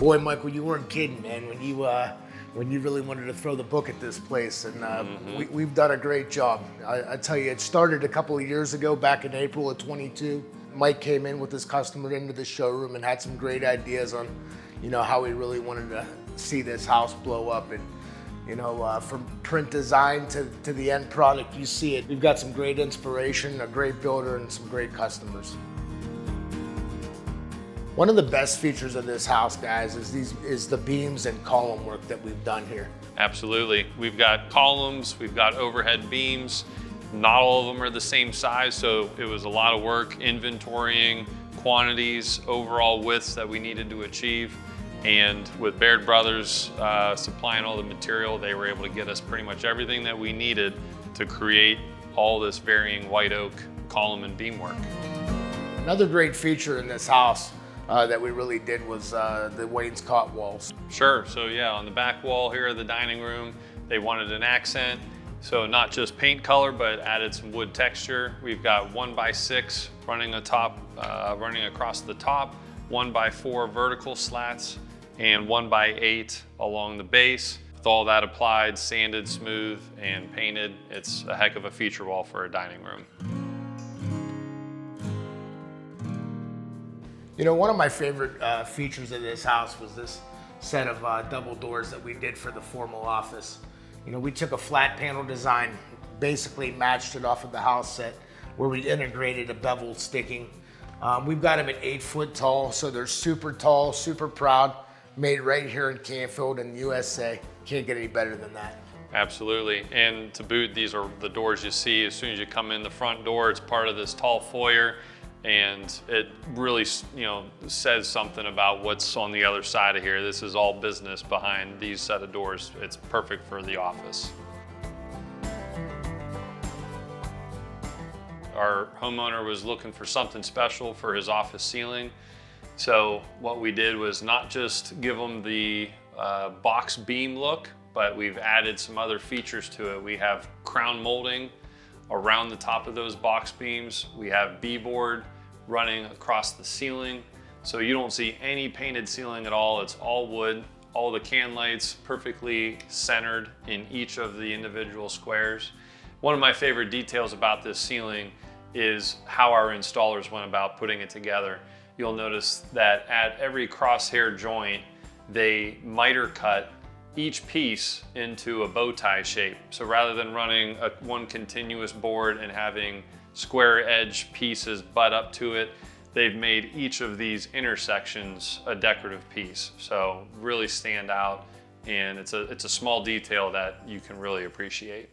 Boy, Michael, you weren't kidding, man, when you really wanted to throw the book at this place, and we've done a great job. I tell you, it started a couple of years ago, back in April of 22. Mike came in with his customer into the showroom and had some great ideas on, how he really wanted to see this house blow up. And from print design to the end product, you see it. We've got some great inspiration, a great builder, and some great customers. One of the best features of this house, guys, is the beams and column work that we've done here. Absolutely. We've got columns, we've got overhead beams. Not all of them are the same size, so it was a lot of work inventorying quantities, overall widths that we needed to achieve. And with Baird Brothers supplying all the material, they were able to get us pretty much everything that we needed to create all this varying white oak column and beam work. Another great feature in this house that we really did was the wainscot walls. Sure, so yeah, on the back wall here of the dining room, they wanted an accent. So not just paint color, but added some wood texture. We've got 1x6 running across the top, 1x4 vertical slats, and 1x8 along the base. With all that applied, sanded, smooth, and painted, it's a heck of a feature wall for a dining room. One of my favorite features of this house was this set of double doors that we did for the formal office. We took a flat panel design, basically matched it off of the house set, where we integrated a bevel sticking. We've got them at 8 foot tall, so they're super tall, super proud, made right here in Canfield in the USA. Can't get any better than that. Absolutely, and to boot, these are the doors you see as soon as you come in the front door. It's part of this tall foyer, and it really, says something about what's on the other side of here. This is all business behind these set of doors. It's perfect for the office. Our homeowner was looking for something special for his office ceiling. So what we did was not just give him the box beam look, but we've added some other features to it. We have crown molding around the top of those box beams. We have B-board running across the ceiling. So you don't see any painted ceiling at all. It's all wood. All the can lights perfectly centered in each of the individual squares. One of my favorite details about this ceiling is how our installers went about putting it together. You'll notice that at every crosshair joint, they miter cut each piece into a bow tie shape. So rather than running one continuous board and having square edge pieces butt up to it, they've made each of these intersections a decorative piece. So really stand out, and it's a small detail that you can really appreciate.